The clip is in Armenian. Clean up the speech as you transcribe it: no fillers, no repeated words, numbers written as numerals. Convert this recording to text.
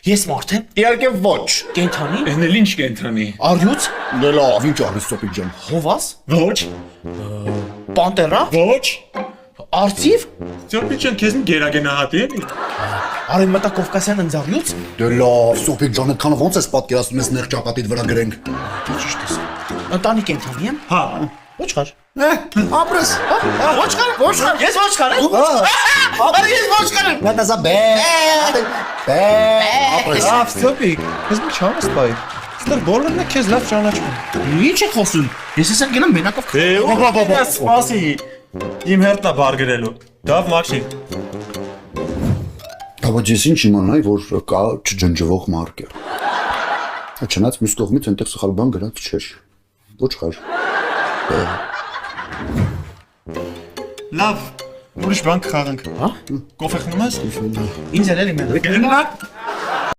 Ես մարդ եմ։ Իհարկե ոչ։ Կենթանի։ Էնել ինչ կենթանի։ Արյուծ։ Դե լավ, ինչ արես Սոփիկ ջան։ Հովաս։ Ոչ։ Պանտերա։ Ոչ։ Արծիվ։ Սոփիկ ջան, քեզ գերագենահատի էլի։ Արևմտա Կովկասյան ընձառյուծ։ Դե լավ, Սոփիկ ջան, այդքան ոնց ես պատկերացնում ես նեղ ճակատիդ վրա գրենք։ Ճիշտ ես։ Ընտանի կենթանի եմ։ Հա։ Ոչխար։ Ապրես։ Ոչխար, ոչխար։ Ես ոչխար եմ։ Արի ես ոչխար եմ։ Դա բե։ Բե։ Ապրես։ Լավ, Սոփիկ, քեզ մի չանես բայ։ Ստեր բոլորն է քեզ լավ ճանաչում։ Ինչ է խոսում։ Ես ես եմ գնում մենակով։ Դե սպասի։ Իմ հերթն է բարգրելու։ Դավ մաքսի։ Բայց ես ինչ իմանայի, որ կա չջնջվող մարկեր։ Չնայած մյուս կողմից այնտեղ սխալ բան գրած չէր։ Ոչխար։ Լավ, ուրիշ բան կխաղանք։ Հա։ Կոֆե խմում ես։ Ինձ էլ էլի մենակ։ Գնանք։